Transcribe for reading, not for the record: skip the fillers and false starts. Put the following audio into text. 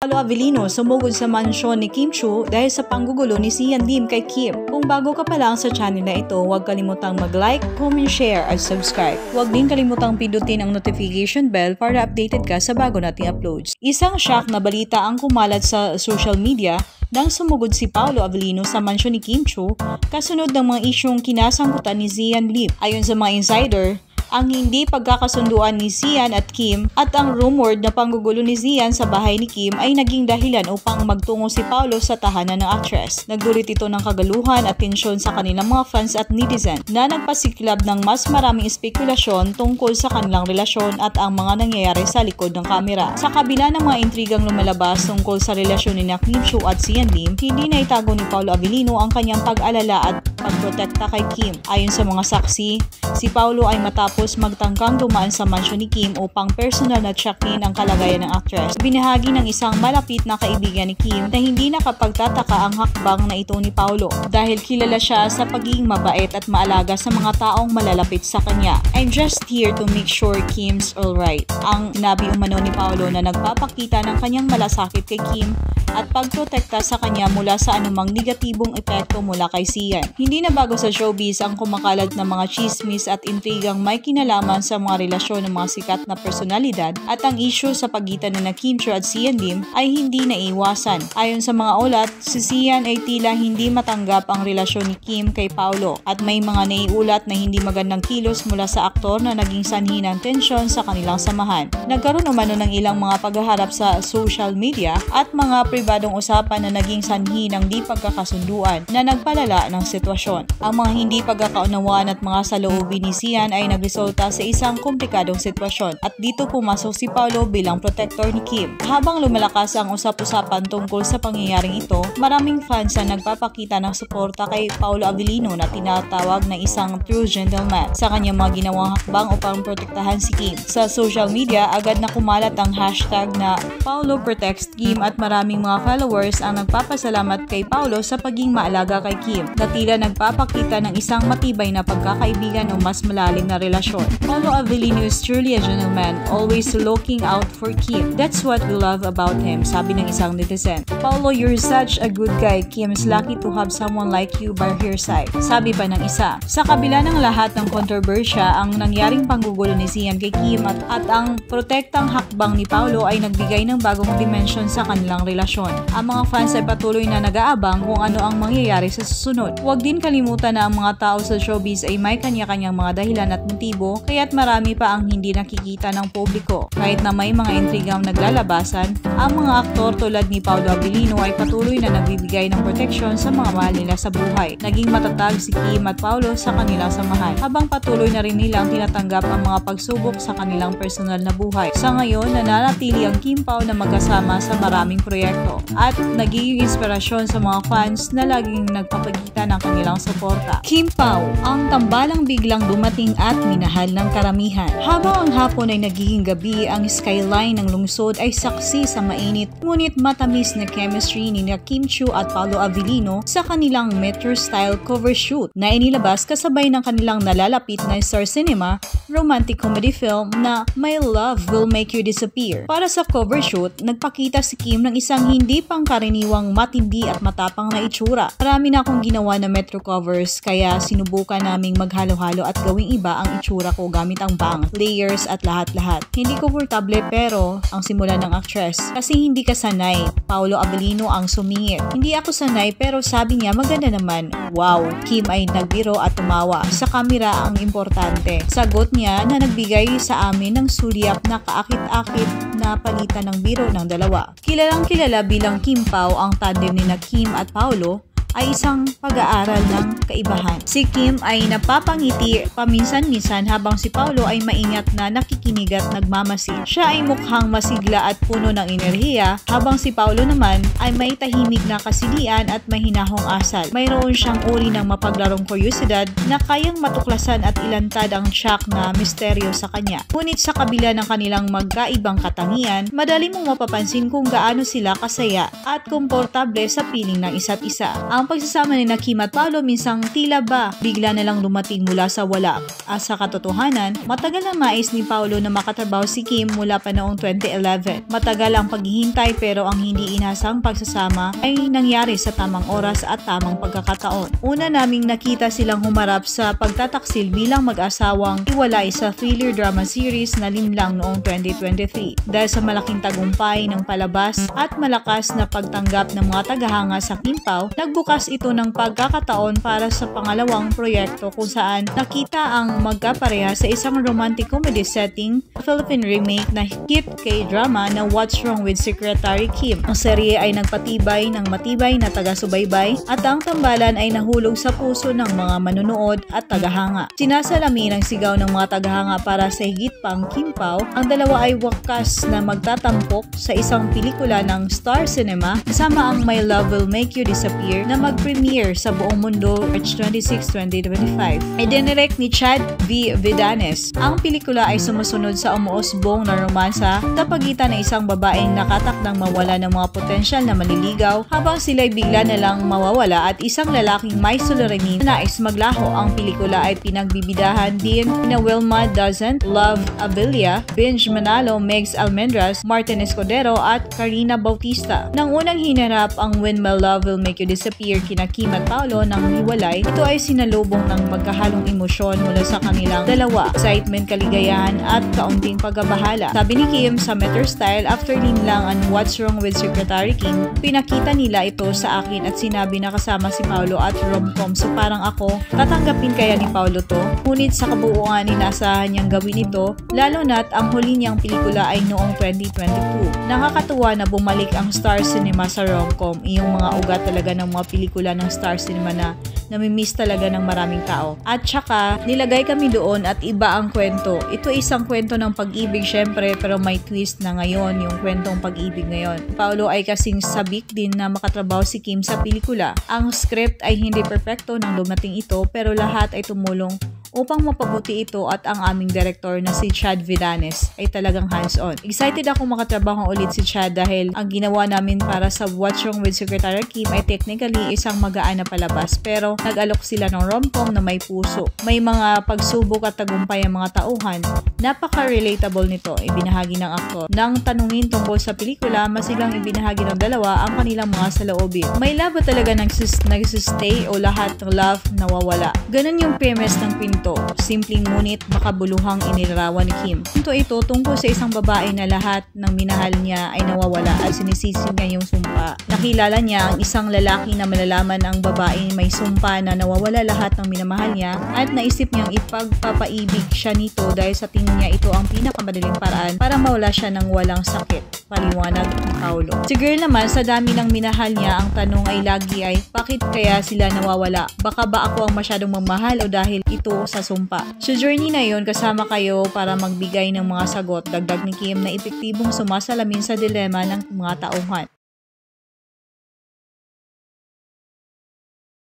Paolo Avellino sumugod sa mansyon ni Kim Chiu dahil sa panggugulo ni Sian Lim kay Kim. Kung bago ka pa lang sa channel na ito, huwag kalimutang mag-like, comment, share at subscribe. Huwag din kalimutang pindutin ang notification bell para updated ka sa bago nating uploads. Isang shock na balita ang kumalat sa social media nang sumugod si Paolo Avellino sa mansyon ni Kim Chiu kasunod ng mga isyong kinasangkutan ni Sian Lim. Ayon sa mga insider, ang hindi pagkakasunduan ni Sian at Kim at ang rumored na panggugulo ni Sian sa bahay ni Kim ay naging dahilan upang magtungo si Paolo sa tahanan ng actress. Nagdulot ito ng kagaluhan at tensyon sa kanilang mga fans at netizen na nagpasiklab ng mas maraming espekulasyon tungkol sa kanilang relasyon at ang mga nangyayari sa likod ng kamera. Sa kabila ng mga intrigang lumalabas tungkol sa relasyon ni Kim Chiu at Sian Lim, hindi na itago ni Paolo Avellino ang kanyang pag-alala at pagprotekta kay Kim. Ayon sa mga saksi, si Paolo ay matapos magtangkang dumaan sa mansyon ni Kim upang personal na check-in ang kalagayan ng actress. Binahagi ng isang malapit na kaibigan ni Kim na hindi nakapagtataka ang hakbang na ito ni Paolo dahil kilala siya sa pagiging mabait at maalaga sa mga taong malalapit sa kanya. "I'm just here to make sure Kim's alright." Ang nabi umano ni Paolo na nagpapakita ng kanyang malasakit kay Kim at pagprotekta sa kanya mula sa anumang negatibong epekto mula kay Sian. Hindi na bago sa showbiz ang kumakalat ng mga chismis at intrigang may kinalaman sa mga relasyon ng mga sikat na personalidad at ang issue sa pagitan ng Kim Chiu at Sian Lim ay hindi naiwasan. Ayon sa mga ulat, si Sian ay tila hindi matanggap ang relasyon ni Kim kay Paolo at may mga naiulat na hindi magandang kilos mula sa aktor na naging sanhi ng tensyon sa kanilang samahan. Nagkaroon umano ng ilang mga paghaharap sa social media at mga pribadong usapan na naging sanhi ng di pagkakasunduan na nagpalala ng sitwasyon. Ang mga hindi pagkakaunawaan at mga saloobin ni Sian ay nagresulta sa isang komplikadong sitwasyon at dito pumasok si Paolo bilang protector ni Kim. Habang lumalakas ang usap-usapan tungkol sa pangyayaring ito, maraming fans ang nagpapakita ng suporta kay Paolo Avellino na tinatawag na isang true gentleman sa kanyang mga ginawang hakbang upang protektahan si Kim. Sa social media, agad na kumalat ang hashtag na Paolo Protects Kim at maraming mga followers ang nagpapasalamat kay Paolo sa pagiging maalaga kay Kim na tila nagpapakita ng isang matibay na pagkakaibigan o mas malalim na relasyon. Paolo Avellino is truly a gentleman, always looking out for Kim. That's what we love about him, sabi ng isang netizen. "Paolo, you're such a good guy. Kim is lucky to have someone like you by her side," sabi pa ng isa. Sa kabila ng lahat ng kontrobersya, ang nangyaring panggugulo ni Sian kay Kim at ang protektang hakbang ni Paolo ay nagbigay ng bagong dimensyon sa kanilang relasyon. Ang mga fans ay patuloy na nag-aabang kung ano ang mangyayari sa susunod. Huwag din kalimutan na ang mga tao sa showbiz ay may kanya-kanyang mga dahilan at motibo, kaya't marami pa ang hindi nakikita ng publiko. Kahit na may mga intrigang naglalabasan, ang mga aktor tulad ni Paolo Avellino ay patuloy na nagbibigay ng proteksyon sa mga mahal nila sa buhay. Naging matatag si Kim at Paolo sa kanilang samahan, habang patuloy na rin nilang tinatanggap ang mga pagsubok sa kanilang personal na buhay. Sa ngayon, nananatili ang Kim Pao na magkasama sa maraming proyekto at nagiging inspirasyon sa mga fans na laging nagpapakita ng kanilang suporta. Kim Pao, ang tambalang biglang dumating at minahal ng karamihan. Habang ang hapon ay nagiging gabi, ang skyline ng lungsod ay saksi sa mainit ngunit matamis na chemistry ni Kim Chiu at Paolo Avellino sa kanilang Metro-style cover shoot na inilabas kasabay ng kanilang nalalapit na Star Cinema romantic comedy film na My Love Will Make You Disappear. Para sa cover shoot, nagpakita si Kim ng isang hindi pangkaraniwang matindi at matapang na itsura. Marami na akong ginawa na Metro covers kaya sinubukan naming maghalo-halo at gawing iba ang itsura ko gamit ang bang, layers at lahat-lahat. Hindi komportable pero ang simula ng actress kasi hindi ka sanay. Paolo Avellino ang sumingit. "Hindi ako sanay pero sabi niya maganda naman." Wow! Kim ay nagbiro at tumawa. Sa kamera ang importante. Sagot niya na nagbigay sa amin ng sulyap na kaakit-akit na palitan ng biro ng dalawa. Kilalang kilala bilang Kim Pao, ang tandem ni Kim at Paolo ay isang pag-aaral ng kaibahan. Si Kim ay napapangiti paminsan-minsan habang si Paolo ay maingat na nakikinig at nagmamasid. Siya ay mukhang masigla at puno ng enerhiya habang si Paolo naman ay may tahimik na kasilian at mahinahong asal. Mayroon siyang uri ng mapaglarong kuryosidad na kayang matuklasan at ilantad ang tiyak na misteryo sa kanya. Ngunit sa kabila ng kanilang magkaibang katangian, madali mong mapapansin kung gaano sila kasaya at komportable sa piling ng isa't isa. Ang Ang pagsasama ni Kim at Paolo minsang tila ba bigla na lang dumating mula sa wala. Sa katotohanan, matagal na nais ni Paolo na makatrabaho si Kim mula pa noong 2011. Matagal ang paghihintay pero ang hindi inasang pagsasama ay nangyari sa tamang oras at tamang pagkakataon. Una naming nakita silang humarap sa pagtataksil bilang mag-asawang hiwalay sa thriller drama series na Linlang noong 2023. Dahil sa malaking tagumpay ng palabas at malakas na pagtanggap ng mga tagahanga sa Kimpaw, nagbukas ito ng pagkakataon para sa pangalawang proyekto kung saan nakita ang magkapareha sa isang romantic comedy setting, Philippine remake na hit K-drama na What's Wrong with Secretary Kim. Ang serye ay nagpatibay ng matibay na taga-subaybay at ang tambalan ay nahulog sa puso ng mga manunood at tagahanga. Sinasalamin ang sigaw ng mga tagahanga para sa higit pang Kimpaw. Ang dalawa ay wakas na magtatampok sa isang pelikula ng Star Cinema kasama ang My Love Will Make You Disappear na mag-premiere sa buong mundo March 26, 2025. Idinirect ni Chad V. Vidanes. Ang pelikula ay sumusunod sa umuusbong na romansa sa pagitan ng isang babaeng nakatakdang mawala ng mga potensyal na manliligaw habang sila'y bigla na lang mawawala at isang lalaking may suliranin na nais maglaho. Ang pelikula ay pinagbibidahan din na Wilma Doesn't Love Abilia, Benj Manalo, Megs Almendras, Martin Escudero at Karina Bautista. Nang unang hinarap ang When My Love Will Make You Disappear kina Kim at Paolo ng hiwalay, ito ay sinalubong ng magkahalong emosyon mula sa kanilang dalawa, excitement, kaligayahan at kaunting pagbabahala. Sabi ni Kim sa Metro Style, after Linlang and What's Wrong with Secretary Kim, pinakita nila ito sa akin at sinabi na kasama si Paolo at rom-com, so parang ako, tatanggapin kaya ni Paolo to? Ngunit sa kabuuan inaasahan niyang gawin ito, lalo na't ang huli niyang pelikula ay noong 2022. Nakakatuwa na bumalik ang Star Cinema sa rom-com, iyong mga ugat talaga ng mga pelikula ng Star Cinema na namimiss talaga ng maraming tao. At saka, nilagay kami doon at iba ang kwento. Ito isang kwento ng pag-ibig syempre, pero may twist na ngayon yung kwentong pag-ibig ngayon. Paolo ay kasing sabik din na makatrabaho si Kim sa pelikula. Ang script ay hindi perfecto nang dumating ito pero lahat ay tumulong upang mapabuti ito at ang aming director na si Chad Vidanes ay talagang hands-on. Excited ako makatrabaho ulit si Chad dahil ang ginawa namin para sa What's Wrong with Secretary Kim ay technically isang magaan na palabas pero nag-alok sila ng rom-com na may puso. May mga pagsubok at tagumpay ang mga tauhan. Napaka-relatable nito, ibinahagi ng aktor. Nang tanungin tungkol sa pelikula, masigang ibinahagi ng dalawa ang kanilang mga saloobin. May love ba talaga nagsistay o lahat ng love nawawala? Ganun yung premise ng pinto. Simpleng ngunit makabuluhang inilarawan ni Kim. Ito tungkol sa isang babae na lahat ng minahal niya ay nawawala at sinisisi niya yung sumpa. Nakilala niya ang isang lalaki na malalaman ang babae may sumpa na nawawala lahat ng minamahal niya at naisip niyang ipagpapaibig siya nito dahil sa tingin niya ito ang pinakamadaling paraan para mawala siya ng walang sakit. Paliwanag ni Paolo. Si girl naman, sa dami ng minahal niya, ang tanong ay lagi ay, bakit kaya sila nawawala? Baka ba ako ang masyadong mamahal o dahil ito sa sumpa? Sa journey na yon, kasama kayo para magbigay ng mga sagot. Dagdag ni Kim na epektibong sumasalamin sa dilema ng mga tauhan.